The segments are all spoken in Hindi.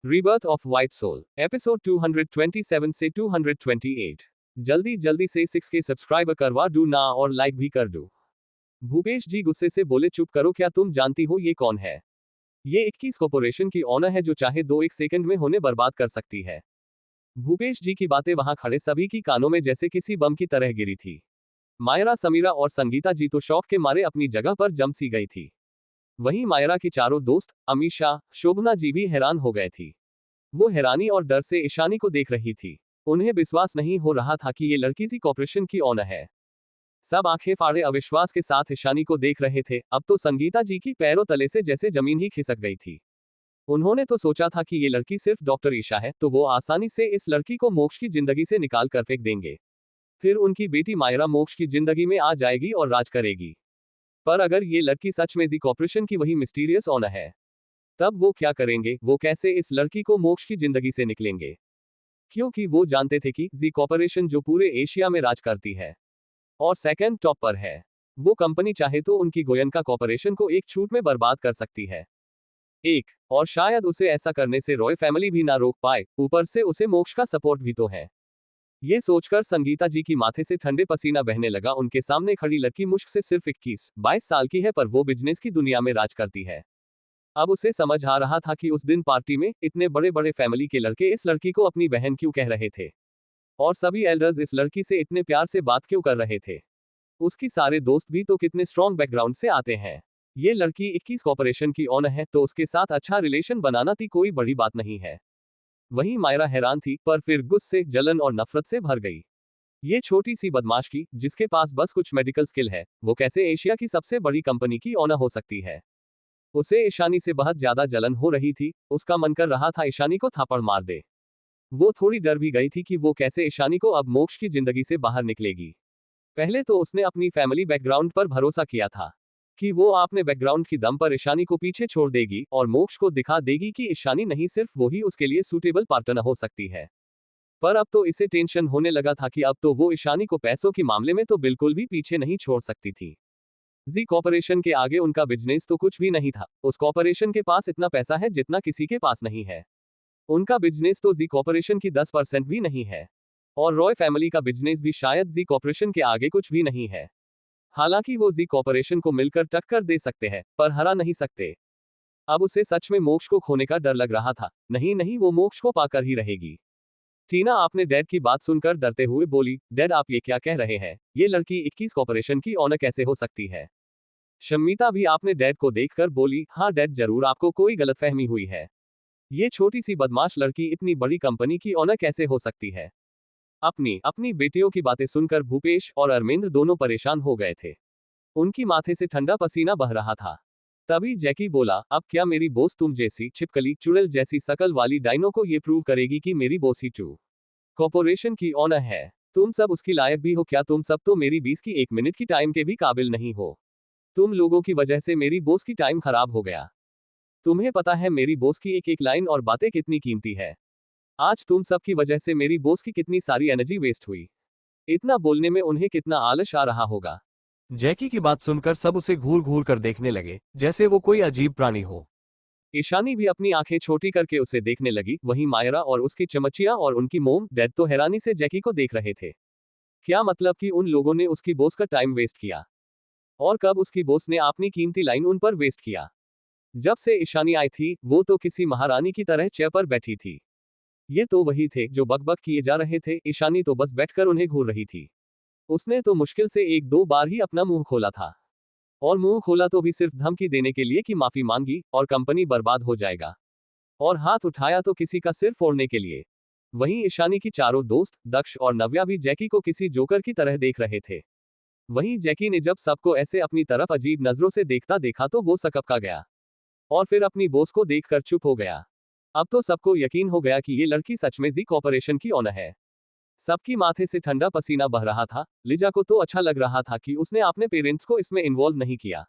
Rebirth of white soul episode 227 से 228। जल्दी जल्दी से 6 के सब्सक्राइबर करवा दू ना और लाइक भी कर दू। भूपेश जी गुस्से से बोले, चुप करो, क्या तुम जानती हो ये कौन है? ये 21 कॉर्पोरेशन की ओनर है जो चाहे 2 सेकंड में होने बर्बाद कर सकती है। भूपेश जी की बातें वहां खड़े सभी की कानों में जैसे किसी बम की तरह गिरी थी। मायरा, समीरा और संगीता जी तो शौक के मारे अपनी जगह पर जम सी गई थी। वहीं मायरा की चारों दोस्त अमीषा, शोभना जी भी हैरान हो गए थी। वो हैरानी और डर से ईशानी को देख रही थी। उन्हें विश्वास नहीं हो रहा था कि ये लड़की जी कॉर्पोरेशन की ओनर है। सब आंखें फाड़े अविश्वास के साथ ईशानी को देख रहे थे। अब तो संगीता जी की पैरों तले से जैसे जमीन ही खिसक गई थी। उन्होंने तो सोचा था कि ये लड़की सिर्फ डॉक्टर ईशा है तो वो आसानी से इस लड़की को मोक्ष की जिंदगी से निकाल कर फेंक देंगे। फिर उनकी बेटी मायरा मोक्ष की जिंदगी में आ जाएगी और राज करेगी। पर अगर ये लड़की सच में जी कॉर्पोरेशन की वही मिस्टीरियस ओनर है, तब वो क्या करेंगे? वो कैसे इस लड़की को मोक्ष की जिंदगी से निकलेंगे? क्योंकि वो जानते थे कि जी कॉर्पोरेशन जो पूरे एशिया में राज करती है और सेकंड टॉप पर है, वो कंपनी चाहे तो उनकी गोयनका कॉर्पोरेशन को एक छूट में बर्बाद कर सकती है। और शायद उसे ऐसा करने से रॉय फैमिली भी ना रोक पाए, ऊपर से उसे मोक्ष का सपोर्ट भी तो है। ये सोचकर संगीता जी की माथे से ठंडे पसीना बहने लगा। उनके सामने खड़ी लड़की मुश्क से सिर्फ 21-22 साल की है, पर वो बिजनेस की दुनिया में राज करती है। अब उसे समझ आ रहा था कि उस दिन पार्टी में इतने बड़े बड़े फैमिली के लड़के इस लड़की को अपनी बहन क्यों कह रहे थे, और सभी एल्डर्स इस लड़की से इतने प्यार से बात क्यों कर रहे थे। उसकी सारे दोस्त भी तो कितने स्ट्रॉन्ग बैकग्राउंड से आते हैं। ये लड़की 21 कॉर्पोरेशन की ओनर है तो उसके साथ अच्छा रिलेशन बनाना थी कोई बड़ी बात नहीं है। वहीं मायरा हैरान थी, पर फिर गुस्से, जलन और नफरत से भर गई। ये छोटी सी बदमाश की, जिसके पास बस कुछ मेडिकल स्किल है, वो कैसे एशिया की सबसे बड़ी कंपनी की ओनर हो सकती है? उसे ईशानी से बहुत ज्यादा जलन हो रही थी। उसका मन कर रहा था ईशानी को थापड़ मार दे। वो थोड़ी डर भी गई थी कि वो कैसे ईशानी को अब मोक्ष की जिंदगी से बाहर निकलेगी। पहले तो उसने अपनी फैमिली बैकग्राउंड पर भरोसा किया था कि वो अपने बैकग्राउंड की दम पर ईशानी को पीछे छोड़ देगी और मोक्ष को दिखा देगी कि ईशानी नहीं, सिर्फ वो ही उसके लिए सूटेबल पार्टनर हो सकती है। पर अब तो इसे टेंशन होने लगा था कि अब तो वो ईशानी को पैसों के मामले में तो बिल्कुल भी पीछे नहीं छोड़ सकती थी। जी कॉर्पोरेशन के आगे उनका बिजनेस तो कुछ भी नहीं था। उस कॉर्पोरेशन के पास इतना पैसा है जितना किसी के पास नहीं है। उनका बिजनेस तो जी कॉर्पोरेशन की 10% भी नहीं है। और रॉय फैमिली का बिजनेस भी शायद जी कॉर्पोरेशन के आगे कुछ भी नहीं है। हालांकि वो जी कॉर्पोरेशन को मिलकर टक्कर दे सकते हैं, पर हरा नहीं सकते। अब उसे सच में मोक्ष को खोने का डर लग रहा था। नहीं नहीं, वो मोक्ष को पाकर ही रहेगी। टीना आपने डैड की बात सुनकर डरते हुए बोली, डैड आप ये क्या कह रहे हैं? ये लड़की 21 कॉर्पोरेशन की ओनर कैसे हो सकती है? शम्मिता भी आपने डैड को देखकर बोली, हाँ डैड, जरूर आपको कोई गलतफहमी हुई है। ये छोटी सी बदमाश लड़की इतनी बड़ी कंपनी की ओनर कैसे हो सकती है? अपनी अपनी बेटियों की बातें सुनकर भूपेश और अरविंद दोनों परेशान हो गए थे। उनकी माथे से ठंडा पसीना बह रहा था। तभी जैकी बोला, अब क्या मेरी बॉस तुम जैसी छिपकली चुड़ैल जैसी शकल वाली डायनो को ये प्रूव करेगी कि मेरी बॉस ही टू कॉर्पोरेशन की ओनर है? तुम सब उसकी लायक भी हो क्या? तुम सब तो मेरी 20 की 1 मिनट की टाइम के भी काबिल नहीं हो। तुम लोगों की वजह से मेरी बॉस की टाइम खराब हो गया। तुम्हें पता है मेरी बॉस की एक एक लाइन और बातें कितनी कीमती है? आज तुम सब की वजह से मेरी बॉस की कितनी सारी एनर्जी वेस्ट हुई। इतना बोलने में उन्हें कितना आलस आ रहा होगा। जैकी की बात सुनकर सब उसे घूर घूर कर देखने लगे, जैसे वो कोई अजीब प्राणी हो। ईशानी भी अपनी आंखें छोटी करके उसे देखने लगी। वहीं मायरा और उसकी चमचिया और उनकी मोम डैड तो हैरानी से जैकी को देख रहे थे। क्या मतलब कि उन लोगों ने उसकी बॉस का टाइम वेस्ट किया? और कब उसकी बॉस ने अपनी कीमती लाइन उन पर वेस्ट किया? जब से ईशानी आई थी, वो तो किसी महारानी की तरह चेयर पर बैठी थी। ये तो वही थे जो बकबक किए जा रहे थे। ईशानी तो बस बैठकर उन्हें घूर रही थी। उसने तो मुश्किल से 1-2 बार ही अपना मुंह खोला था, और मुंह खोला तो भी सिर्फ धमकी देने के लिए कि माफी मांगी और कंपनी बर्बाद हो जाएगा, और हाथ उठाया तो किसी का सिर फोड़ने के लिए। वहीं ईशानी की चारों दोस्त दक्ष और नव्या भी जैकी को किसी जोकर की तरह देख रहे थे। वहीं जैकी ने जब सबको ऐसे अपनी तरफ अजीब नजरों से देखता देखा तो वो सकपका गया, और फिर अपनी बॉस को देखकर चुप हो गया। अब तो सबको यकीन हो गया कि ये लड़की सच में जी कॉर्पोरेशन की ओनर है। सबकी माथे से ठंडा पसीना बह रहा था। लिजा को तो अच्छा लग रहा था कि उसने अपने पेरेंट्स को इसमें इन्वॉल्व नहीं किया,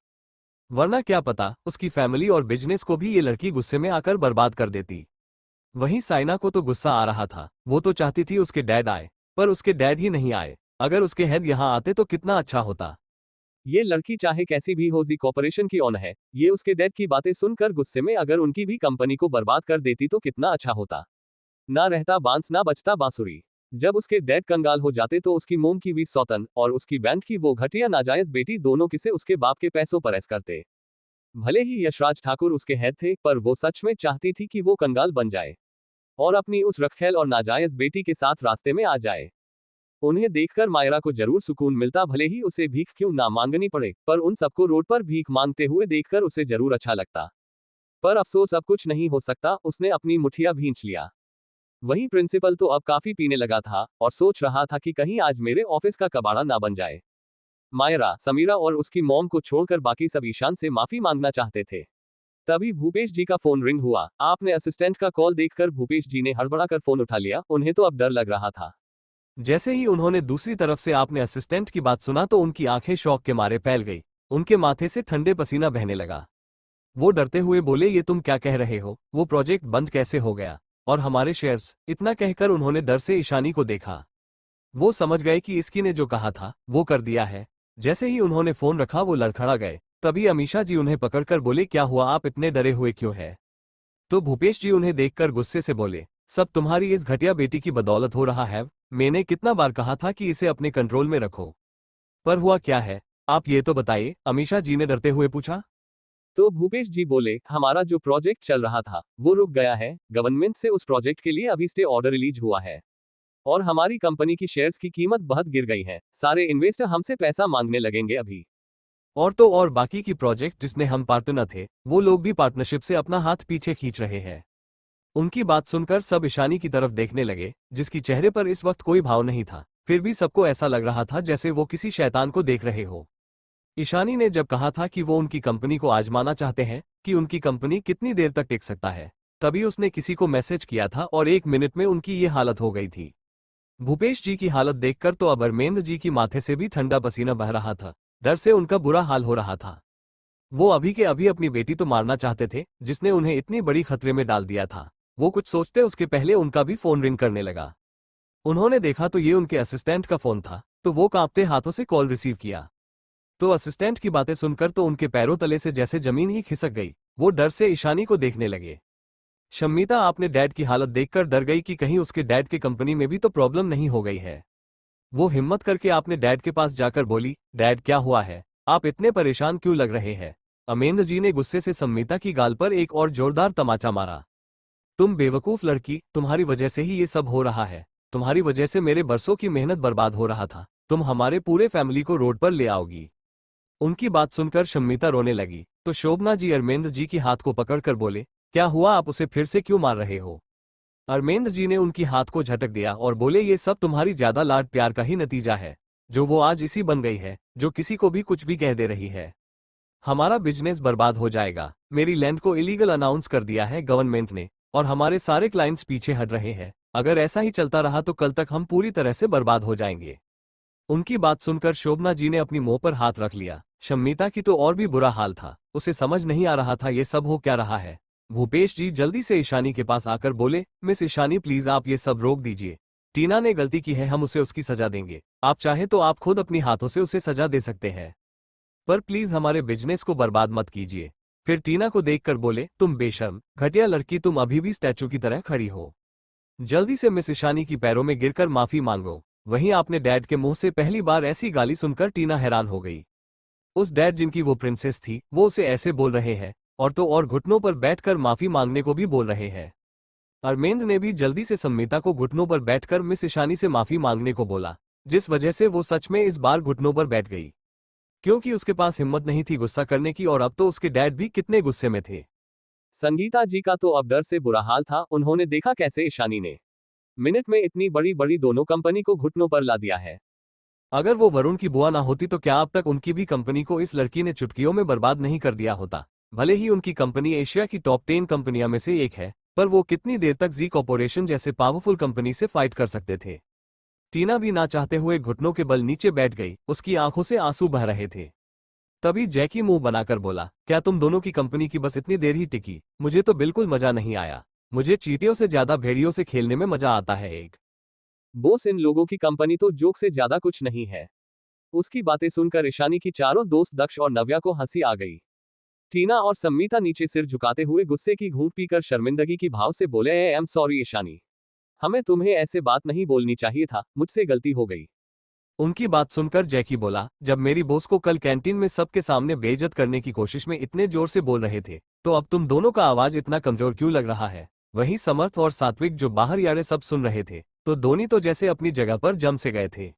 वरना क्या पता उसकी फैमिली और बिजनेस को भी ये लड़की गुस्से में आकर बर्बाद कर देती। वहीं साइना को तो गुस्सा आ रहा था। वो तो चाहती थी उसके डैड आए, पर उसके डैड ही नहीं आए। अगर उसके हेड यहाँ आते तो कितना अच्छा होता। ये लड़की चाहे कैसी भी हो, जी कॉर्पोरेशन की ऑन है। ये उसके डैड की बातें सुनकर गुस्से में अगर उनकी भी कंपनी को बर्बाद कर देती तो कितना अच्छा होता। ना रहता बांस ना बचता बांसुरी। जब उसके डैड कंगाल हो जाते तो उसकी मोम की भी सौतन और उसकी बैंड की वो घटिया नाजायज बेटी दोनों किसे उसके बाप के पैसों पर ऐस करते। भले ही यशराज ठाकुर उसके हेड थे, पर वो सच में चाहती थी कि वो कंगाल बन जाए और अपनी उस रखेल और नाजायज बेटी के साथ रास्ते में आ जाए। उन्हें देखकर मायरा को जरूर सुकून मिलता, भले ही उसे भीख क्यों ना मांगनी पड़े, पर उन सबको रोड पर भीख मांगते हुए देखकर उसे जरूर अच्छा लगता। पर अफसोस अब कुछ नहीं हो सकता, उसने अपनी मुठिया भींच लिया। वहीं प्रिंसिपल तो अब काफी पीने लगा था और सोच रहा था कि कहीं आज मेरे ऑफिस का कबाड़ा ना बन जाए। मायरा, समीरा और उसकी मॉम को छोड़कर बाकी सब ईशान से माफी मांगना चाहते थे। तभी भूपेश जी का फोन रिंग हुआ। आपने असिस्टेंट का कॉल देखकर भूपेश जी ने हड़बड़ाकर फोन उठा लिया। उन्हें तो अब डर लग रहा था। जैसे ही उन्होंने दूसरी तरफ से आपने असिस्टेंट की बात सुना तो उनकी आंखें शौक के मारे फैल गई। उनके माथे से ठंडे पसीना बहने लगा। वो डरते हुए बोले, ये तुम क्या कह रहे हो? वो प्रोजेक्ट बंद कैसे हो गया? और हमारे शेयर्स? इतना कहकर उन्होंने डर से ईशानी को देखा। वो समझ गए कि इसकी ने जो कहा था वो कर दिया है। जैसे ही उन्होंने फोन रखा वो लड़खड़ा गए। तभी अमीषा जी उन्हें पकड़कर बोले, क्या हुआ, आप इतने डरे हुए क्यों है? तो भूपेश जी उन्हें देखकर गुस्से से बोले, सब तुम्हारी इस घटिया बेटी की बदौलत हो रहा है। मैंने कितना बार कहा था कि इसे अपने कंट्रोल में रखो, पर हुआ क्या है? आप ये तो बताइए, अमीषा जी ने डरते हुए पूछा। तो भूपेश जी बोले, हमारा जो प्रोजेक्ट चल रहा था वो रुक गया है। गवर्नमेंट से उस प्रोजेक्ट के लिए अभी स्टे ऑर्डर रिलीज हुआ है और हमारी कंपनी की शेयर्स की कीमत बहुत गिर गई है। सारे इन्वेस्टर हमसे पैसा मांगने लगेंगे अभी। और तो और बाकी की प्रोजेक्ट जिसने हम पार्टनर थे वो लोग भी पार्टनरशिप से अपना हाथ पीछे खींच रहे हैं। उनकी बात सुनकर सब ईशानी की तरफ देखने लगे, जिसकी चेहरे पर इस वक्त कोई भाव नहीं था। फिर भी सबको ऐसा लग रहा था जैसे वो किसी शैतान को देख रहे हो। ईशानी ने जब कहा था कि वो उनकी कंपनी को आजमाना चाहते हैं कि उनकी कंपनी कितनी देर तक टिक सकता है, तभी उसने किसी को मैसेज किया था और 1 मिनट में उनकी ये हालत हो गई थी। भूपेश जी की हालत देखकर तो अब अरमेंद्र जी की माथे से भी ठंडा पसीना बह रहा था। डर से उनका बुरा हाल हो रहा था। वो अभी के अभी अपनी बेटी तो मारना चाहते थे जिसने उन्हें इतनी बड़ी खतरे में डाल दिया था। वो कुछ सोचते उसके पहले उनका भी फोन रिंग करने लगा। उन्होंने देखा तो ये उनके असिस्टेंट का फोन था, तो वो कांपते हाथों से कॉल रिसीव किया। तो असिस्टेंट की बातें सुनकर तो उनके पैरों तले से जैसे जमीन ही खिसक गई। वो डर से ईशानी को देखने लगे। शम्मिता आपने डैड की हालत देखकर डर गई कि कहीं उसके डैड की कंपनी में भी तो प्रॉब्लम नहीं हो गई है। वो हिम्मत करके आपने डैड के पास जाकर बोली, डैड क्या हुआ है? आप इतने परेशान क्यों लग रहे हैं? अमेंद्र जी ने गुस्से से सम्मिता की गाल पर एक और जोरदार तमाचा मारा। तुम बेवकूफ लड़की, तुम्हारी वजह से ही ये सब हो रहा है। तुम्हारी वजह से मेरे बरसों की मेहनत बर्बाद हो रहा था। तुम हमारे पूरे फैमिली को रोड पर ले आओगी। उनकी बात सुनकर शम्मिता रोने लगी तो शोभना जी अरमेंद्र जी की हाथ को पकड़कर बोले, क्या हुआ, आप उसे फिर से क्यों मार रहे हो? अरमेंद्र जी ने उनकी हाथ को झटक दिया और बोले, ये सब तुम्हारी ज्यादा लाड प्यार का ही नतीजा है, जो वो आज इसी बन गई है, जो किसी को भी कुछ भी कह दे रही है। हमारा बिजनेस बर्बाद हो जाएगा। मेरी लैंड को इलीगल अनाउंस कर दिया है गवर्नमेंट ने और हमारे सारे क्लाइंट्स पीछे हट रहे हैं। अगर ऐसा ही चलता रहा तो कल तक हम पूरी तरह से बर्बाद हो जाएंगे। उनकी बात सुनकर शोभना जी ने अपनी मुंह पर हाथ रख लिया। शम्मिता की तो और भी बुरा हाल था। उसे समझ नहीं आ रहा था ये सब हो क्या रहा है। भूपेश जी जल्दी से ईशानी के पास आकर बोले, मिस ईशानी प्लीज आप ये सब रोक दीजिए। टीना ने गलती की है, हम उसे उसकी सजा देंगे। आप चाहे तो आप खुद अपनी हाथों से उसे सजा दे सकते हैं, पर प्लीज हमारे बिजनेस को बर्बाद मत कीजिए। फिर टीना को देखकर बोले, तुम बेशर्म घटिया लड़की, तुम अभी भी स्टैचू की तरह खड़ी हो। जल्दी से मिस ईशानी की पैरों में गिरकर माफी मांगो। वहीं आपने डैड के मुंह से पहली बार ऐसी गाली सुनकर टीना हैरान हो गई। उस डैड जिनकी वो प्रिंसेस थी वो उसे ऐसे बोल रहे हैं, और तो और घुटनों पर बैठकर माफी मांगने को भी बोल रहे हैं। अरमेंद्र ने भी जल्दी से सम्मिता को घुटनों पर बैठकर मिस ईशानी से माफी मांगने को बोला, जिस वजह से वो सच में इस बार घुटनों पर बैठ गई, क्योंकि उसके पास हिम्मत नहीं थी गुस्सा करने की। और अब तो उसके डैड भी कितने गुस्से में थे। संगीता जी का तो अब डर से बुरा हाल था। उन्होंने देखा कैसे ईशानी ने मिनट में इतनी बड़ी बड़ी दोनों कंपनी को घुटनों पर ला दिया है। अगर वो वरुण की बुआ ना होती तो क्या अब तक उनकी भी कंपनी को इस लड़की ने चुटकियों में बर्बाद नहीं कर दिया होता। भले ही उनकी कंपनी एशिया की टॉप 10 कंपनियों में से एक है, पर वो कितनी देर तक जी कॉर्पोरेशन जैसे पावरफुल कंपनी से फाइट कर सकते थे। टीना भी ना चाहते हुए घुटनों के बल नीचे बैठ गई। उसकी आंखों से आंसू बह रहे थे। तभी जैकी मुंह बनाकर बोला, क्या तुम दोनों की कंपनी की बस इतनी देर ही टिकी? मुझे तो बिल्कुल मजा नहीं आया। मुझे चींटियों से ज्यादा भेड़ियों से खेलने में मजा आता है। एक बोस, इन लोगों की कंपनी तो जोक से ज्यादा कुछ नहीं है। उसकी बातें सुनकर ईशानी की चारों दोस्त दक्ष और नव्या को हंसी आ गई। टीना और सम्मीता नीचे सिर झुकाते हुए गुस्से की घूंट पीकर शर्मिंदगी की भाव से बोले, आई एम सॉरी ईशानी, हमें तुम्हें ऐसे बात नहीं बोलनी चाहिए था, मुझसे गलती हो गई। उनकी बात सुनकर जैकी बोला, जब मेरी बॉस को कल कैंटीन में सबके सामने बेइज्जत करने की कोशिश में इतने जोर से बोल रहे थे, तो अब तुम दोनों का आवाज इतना कमजोर क्यों लग रहा है? वहीं समर्थ और सात्विक जो बाहर यारे सब सुन रहे थे, तो दोनों तो जैसे अपनी जगह पर जम से गए थे।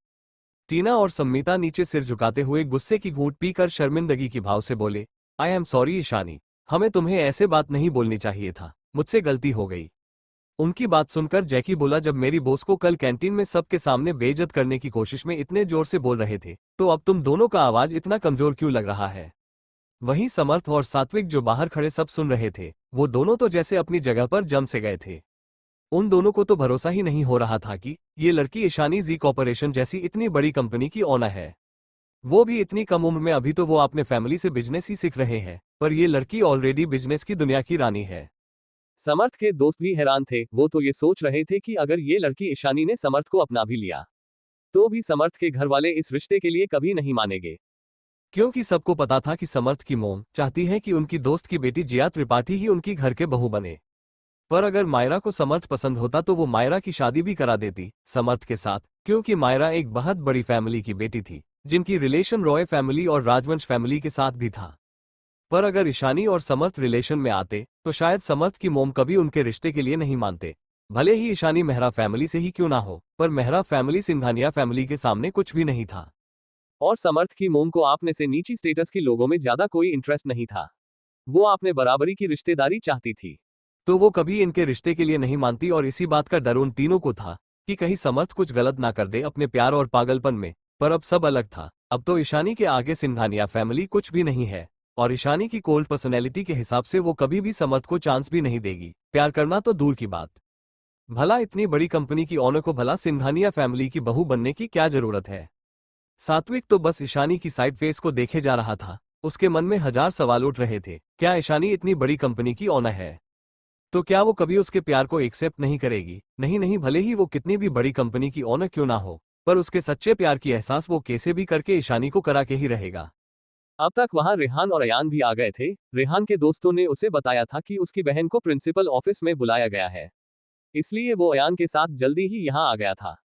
टीना और सम्मीता नीचे सिर झुकाते हुए गुस्से की घूंट पीकर शर्मिंदगी की भाव से बोले, आई एम सॉरी ईशानी, हमें तुम्हें ऐसे बात नहीं बोलनी चाहिए था, मुझसे गलती हो गई। उनकी बात सुनकर जैकी बोला, जब मेरी बॉस को कल कैंटीन में सबके सामने बेइज्जत करने की कोशिश में इतने जोर से बोल रहे थे, तो अब तुम दोनों का आवाज इतना कमजोर क्यों लग रहा है? वहीं समर्थ और सात्विक जो बाहर खड़े सब सुन रहे थे, वो दोनों तो जैसे अपनी जगह पर जम से गए थे। उन दोनों को तो भरोसा ही नहीं हो रहा था कि ये लड़की ईशानी जी कॉर्पोरेशन जैसी इतनी बड़ी कंपनी की ओनर है। वो भी इतनी कम उम्र में। अभी तो वो अपने फैमिली से बिजनेस ही सीख रहे हैं, पर ये लड़की ऑलरेडी बिजनेस की दुनिया की रानी है। समर्थ के दोस्त भी हैरान थे। वो तो ये सोच रहे थे कि अगर ये लड़की ईशानी ने समर्थ को अपना भी लिया, तो भी समर्थ के घर वाले इस रिश्ते के लिए कभी नहीं मानेंगे। क्योंकि सबको पता था कि समर्थ की मोम चाहती है कि उनकी दोस्त की बेटी जिया त्रिपाठी ही उनकी घर के बहू बने। पर अगर मायरा को समर्थ पसंद होता तो वो मायरा की शादी भी करा देती समर्थ के साथ, क्योंकि मायरा एक बहुत बड़ी फैमिली की बेटी थी, जिनकी रिलेशन रॉय फैमिली और राजवंश फैमिली के साथ भी था। पर अगर ईशानी और समर्थ रिलेशन में आते, तो शायद समर्थ की मोम कभी उनके रिश्ते के लिए नहीं मानते। भले ही ईशानी मेहरा फैमिली से ही क्यों ना हो, पर मेहरा फैमिली सिंघानिया फैमिली के सामने कुछ भी नहीं था। और समर्थ की मोम को आपने से नीची स्टेटस के लोगों में ज्यादा कोई इंटरेस्ट नहीं था। वो आपने बराबरी की रिश्तेदारी चाहती थी। तो वो कभी इनके रिश्ते के लिए नहीं मानती, और इसी बात का डर उन तीनों को था कि कहीं समर्थ कुछ गलत ना कर दे अपने प्यार और पागलपन में। पर अब सब अलग था। अब तो ईशानी के आगे सिंघानिया फैमिली कुछ भी नहीं है, और ईशानी की कोल्ड पर्सनैलिटी के हिसाब से वो कभी भी समर्थ को चांस भी नहीं देगी। प्यार करना तो दूर की बात, भला इतनी बड़ी कंपनी की ऑनर को भला सिंघानिया फैमिली की बहू बनने की क्या जरूरत है? सात्विक तो बस ईशानी की साइड फेस को देखे जा रहा था। उसके मन में हजार सवाल उठ रहे थे। क्या ईशानी इतनी बड़ी कंपनी की ऑनर है, तो क्या वो कभी उसके प्यार को एक्सेप्ट नहीं करेगी? नहीं नहीं, भले ही वो कितनी भी बड़ी कंपनी की ऑनर क्यों ना हो, पर उसके सच्चे प्यार की एहसास वो कैसे भी करके ईशानी को करा के ही रहेगा। अब तक वहां रेहान और अयान भी आ गए थे। रेहान के दोस्तों ने उसे बताया था कि उसकी बहन को प्रिंसिपल ऑफिस में बुलाया गया है, इसलिए वो अयान के साथ जल्दी ही यहां आ गया था।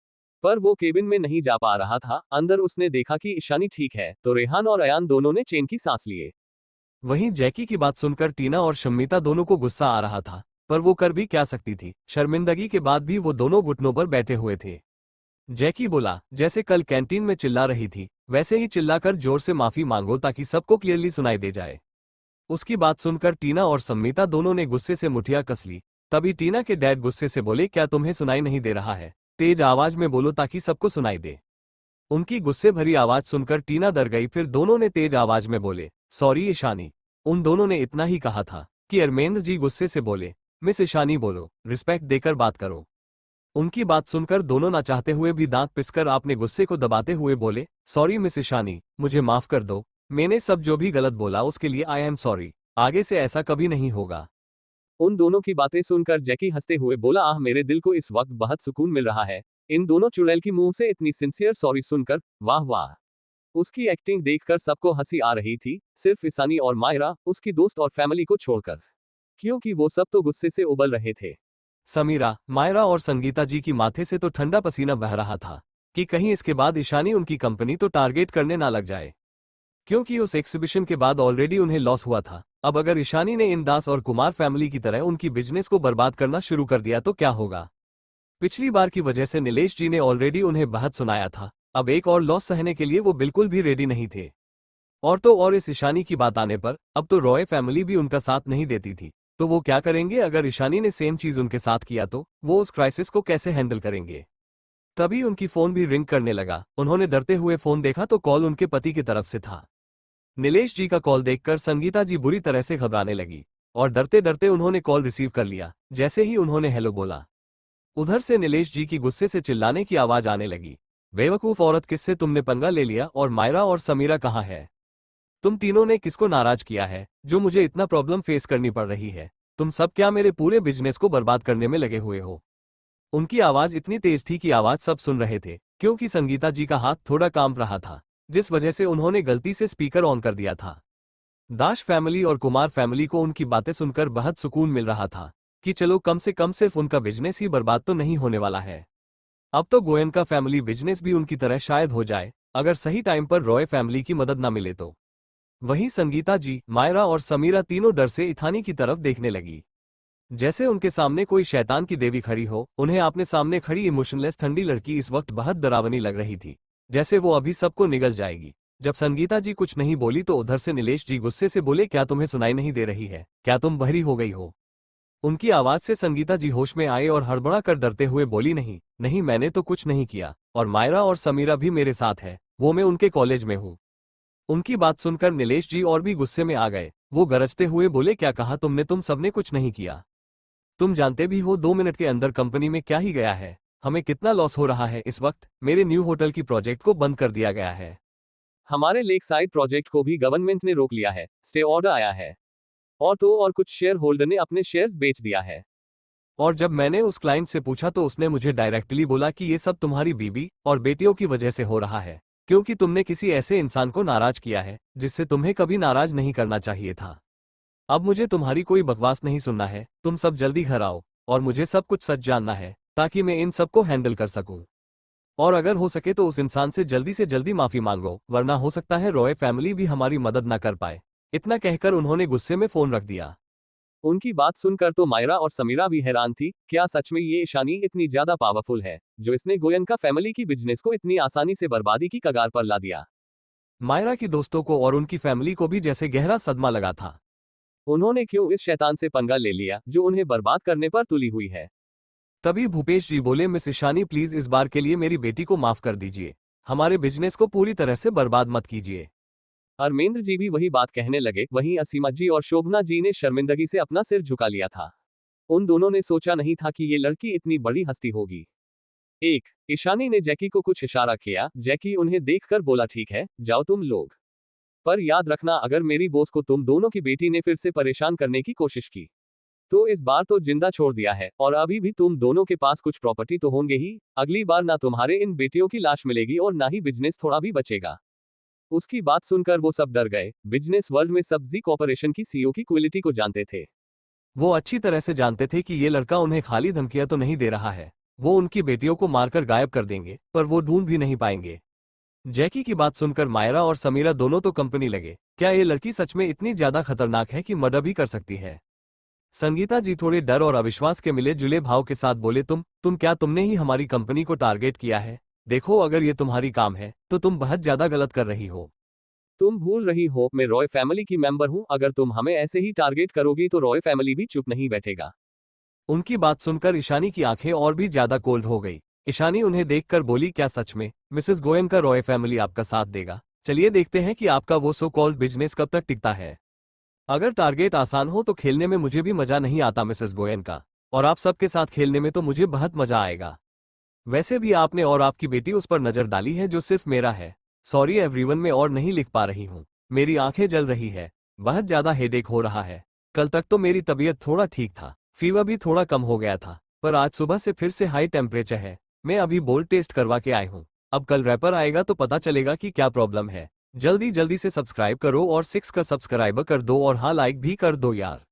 पर वो केबिन में नहीं जा पा रहा था। अंदर उसने देखा कि ईशानी ठीक है, तो रेहान और अयान दोनों ने चैन की सांस लिए। वहीं जैकी की बात सुनकर टीना और शम्मिता दोनों को गुस्सा आ रहा था, पर वो कर भी क्या सकती थी। शर्मिंदगी के बाद भी वो दोनों घुटनों पर बैठे हुए थे। जैकी बोला, जैसे कल कैंटीन में चिल्ला रही थी, वैसे ही चिल्लाकर जोर से माफी मांगो ताकि सबको क्लियरली सुनाई दे जाए। उसकी बात सुनकर टीना और सम्मिता दोनों ने गुस्से से मुठिया कस ली। तभी टीना के डैड गुस्से से बोले, क्या तुम्हें सुनाई नहीं दे रहा है? तेज आवाज में बोलो ताकि सबको सुनाई दे। उनकी गुस्से भरी आवाज सुनकर टीना डर गई। फिर दोनों ने तेज आवाज में बोले, सॉरी ईशानी। उन दोनों ने इतना ही कहा था कि अरमेंद्र जी गुस्से से बोले, मिस ईशानी बोलो, रिस्पेक्ट देकर बात करो। उनकी बात सुनकर दोनों ना चाहते हुए भी दांत पिसकर अपने गुस्से को दबाते हुए बोले, सॉरी मिस ईशानी, मुझे माफ कर दो। मैंने सब जो भी गलत बोला उसके लिए आई एम सॉरी। आगे से ऐसा कभी नहीं होगा। उन दोनों की बातें सुनकर जैकी हंसते हुए बोला, आह मेरे दिल को इस वक्त बहुत सुकून मिल रहा है। इन दोनों चुड़ैल की मुंह से इतनी सिंसियर सॉरी सुनकर, वाह वाह। उसकी एक्टिंग देखकर सबको हंसी आ रही थी, सिर्फ ईशानी और मायरा, उसकी दोस्त और फैमिली को छोड़कर, क्योंकि वो सब तो गुस्से से उबल रहे थे। समीरा, मायरा और संगीता जी की माथे से तो ठंडा पसीना बह रहा था कि कहीं इसके बाद ईशानी उनकी कंपनी तो टारगेट करने ना लग जाए, क्योंकि उस एग्जीबिशन के बाद ऑलरेडी उन्हें लॉस हुआ था। अब अगर ईशानी ने इन दास और कुमार फैमिली की तरह उनकी बिजनेस को बर्बाद करना शुरू कर दिया तो क्या होगा? पिछली बार की वजह से नीलेश जी ने ऑलरेडी उन्हें बहुत सुनाया था। अब एक और लॉस सहने के लिए वो बिल्कुल भी रेडी नहीं थे। और तो और इस ईशानी की बात आने पर अब तो रॉय फैमिली भी उनका साथ नहीं देती थी। तो वो क्या करेंगे? अगर ईशानी ने सेम चीज उनके साथ किया तो वो उस क्राइसिस को कैसे हैंडल करेंगे? तभी उनकी फोन भी रिंग करने लगा। उन्होंने डरते हुए फोन देखा तो कॉल उनके पति की तरफ से था। नीलेश जी का कॉल देखकर संगीता जी बुरी तरह से घबराने लगी और डरते डरते उन्होंने कॉल रिसीव कर लिया। जैसे ही उन्होंने हेलो बोला, उधर से नीलेश जी की गुस्से से चिल्लाने की आवाज आने लगी, बेवकूफ औरत, किससे तुमने पंगा ले लिया? और मायरा और समीरा कहाँ है? तुम तीनों ने किसको नाराज किया है जो मुझे इतना प्रॉब्लम फेस करनी पड़ रही है? तुम सब क्या मेरे पूरे बिजनेस को बर्बाद करने में लगे हुए हो? उनकी आवाज इतनी तेज थी कि आवाज सब सुन रहे थे, क्योंकि संगीता जी का हाथ थोड़ा कांप रहा था। जिस वजह से उन्होंने गलती से स्पीकर ऑन कर दिया था। दाश फैमिली और कुमार फैमिली को उनकी बातें सुनकर बहुत सुकून मिल रहा था कि चलो कम से कम सिर्फ उनका बिजनेस ही बर्बाद तो नहीं होने वाला है। अब तो गोयनका फैमिली बिजनेस भी उनकी तरह शायद हो जाए, अगर सही टाइम पर रॉय फैमिली की मदद ना मिले तो। वहीं संगीता जी, मायरा और समीरा तीनों डर से इथानी की तरफ देखने लगी, जैसे उनके सामने कोई शैतान की देवी खड़ी हो। उन्हें अपने सामने खड़ी इमोशनलेस ठंडी लड़की इस वक्त बहुत डरावनी लग रही थी, जैसे वो अभी सबको निगल जाएगी। जब संगीता जी कुछ नहीं बोली तो उधर से नीलेश जी गुस्से से बोले, क्या तुम्हें सुनाई नहीं दे रही है? क्या तुम बहरी हो गई हो? उनकी आवाज से संगीता जी होश में आए और हड़बड़ा कर डरते हुए बोली, नहीं नहीं, मैंने तो कुछ नहीं किया, और मायरा और समीरा भी मेरे साथ है, वो मैं उनके कॉलेज में हूँ। उनकी बात सुनकर नीलेश जी और भी गुस्से में आ गए। वो गरजते हुए बोले, क्या कहा तुमने? तुम सबने कुछ नहीं किया। तुम जानते भी हो 2 मिनट के अंदर कंपनी में क्या ही गया है, हमें कितना लॉस हो रहा है इस वक्त। मेरे न्यू होटल की प्रोजेक्ट को बंद कर दिया गया है। हमारे लेक साइड प्रोजेक्ट को भी गवर्नमेंट ने रोक लिया है, स्टे ऑर्डर आया है। और तो और कुछ शेयर होल्डर ने अपने शेयर्स बेच दिया है। और जब मैंने उस क्लाइंट से पूछा तो उसने मुझे डायरेक्टली बोला कि ये सब तुम्हारी बीबी और बेटियों की वजह से हो रहा है, क्योंकि तुमने किसी ऐसे इंसान को नाराज किया है जिससे तुम्हें कभी नाराज नहीं करना चाहिए था। अब मुझे तुम्हारी कोई बकवास नहीं सुनना है, तुम सब जल्दी घर आओ और मुझे सब कुछ सच जानना है ताकि मैं इन सबको हैंडल कर सकूं। और अगर हो सके तो उस इंसान से जल्दी माफी मांगो, वरना हो सकता है रॉय फैमिली भी हमारी मदद ना कर पाए। इतना कहकर उन्होंने गुस्से में फोन रख दिया। उनकी बात सुनकर तो मायरा और समीरा भी हैरान थी। क्या सच में ये ईशानी इतनी ज्यादा पावरफुल है जो इसने गोयनका फैमिली की बिजनेस को इतनी आसानी से बर्बादी की कगार पर ला दिया? मायरा की दोस्तों को और उनकी फैमिली को भी जैसे गहरा सदमा लगा था। उन्होंने क्यों इस शैतान से पंगा ले लिया जो उन्हें बर्बाद करने पर तुली हुई है? तभी भूपेश जी बोले, मिस ईशानी प्लीज इस बार के लिए मेरी बेटी को माफ कर दीजिए, हमारे बिजनेस को पूरी तरह से बर्बाद मत कीजिए। अरमेंद्र जी भी वही बात कहने लगे। वहीं असीमा जी और शोभना जी ने शर्मिंदगी से अपना सिर झुका लिया था। उन दोनों ने सोचा नहीं था कि ये लड़की इतनी बड़ी हस्ती होगी। एक ईशानी ने जैकी को कुछ इशारा किया। जैकी उन्हें देखकर बोला, ठीक है जाओ तुम लोग, पर याद रखना अगर मेरी बॉस को तुम दोनों की बेटी ने फिर से परेशान करने की कोशिश की तो इस बार तो जिंदा छोड़ दिया है। और अभी भी तुम दोनों के पास कुछ प्रॉपर्टी तो होंगे ही, अगली बार ना तुम्हारे इन बेटियों की लाश मिलेगी और ना ही बिजनेस थोड़ा भी बचेगा। उसकी बात सुनकर वो सब डर गए। बिजनेस वर्ल्ड में सब्जी कॉर्पोरेशन की सीईओ की क्वालिटी को जानते थे। वो अच्छी तरह से जानते थे कि ये लड़का उन्हें खाली धमकियां तो नहीं दे रहा है, वो उनकी बेटियों को मारकर गायब कर देंगे, पर वो ढूंढ भी नहीं पाएंगे। जैकी की बात सुनकर मायरा और समीरा दोनों तो कंपनी लगे। क्या ये लड़की सच में इतनी ज्यादा खतरनाक है कि मर्डर भी कर सकती है? संगीता जी थोड़े डर और अविश्वास के मिले जुले भाव के साथ बोले, तुमने ही हमारी कंपनी को टारगेट किया है। देखो अगर ये तुम्हारी काम है तो तुम बहुत ज्यादा गलत कर रही हो। तुम भूल रही हो मैं रॉय फैमिली की मेंबर हूं, अगर तुम हमें ऐसे ही टारगेट करोगी तो रॉय फैमिली भी चुप नहीं बैठेगा। उनकी बात सुनकर ईशानी की आंखें और भी ज्यादा कोल्ड हो गई। ईशानी उन्हें देखकर बोली, क्या सच में मिसेस गोयन का रॉय फैमिली आपका साथ देगा? चलिए देखते हैं कि आपका वो सो कॉल्ड बिजनेस कब तक टिकता है। अगर टारगेट आसान हो तो खेलने में मुझे भी मजा नहीं आता मिसेस गोयन का, और आप सबके साथ खेलने में तो मुझे बहुत मजा आएगा। वैसे भी आपने और आपकी बेटी उस पर नजर डाली है जो सिर्फ मेरा है। सॉरी एवरीवन, मैं और नहीं लिख पा रही हूँ, मेरी आंखें जल रही है, बहुत ज्यादा हेडेक हो रहा है। कल तक तो मेरी तबीयत थोड़ा ठीक था, फीवर भी थोड़ा कम हो गया था, पर आज सुबह से फिर से हाई टेम्परेचर है। मैं अभी बोल टेस्ट करवा के आई हूँ, अब कल रैपर आएगा तो पता चलेगा कि क्या प्रॉब्लम है। जल्दी जल्दी से सब्सक्राइब करो और 6 का सब्सक्राइबर कर दो, और हाँ लाइक भी कर दो यार।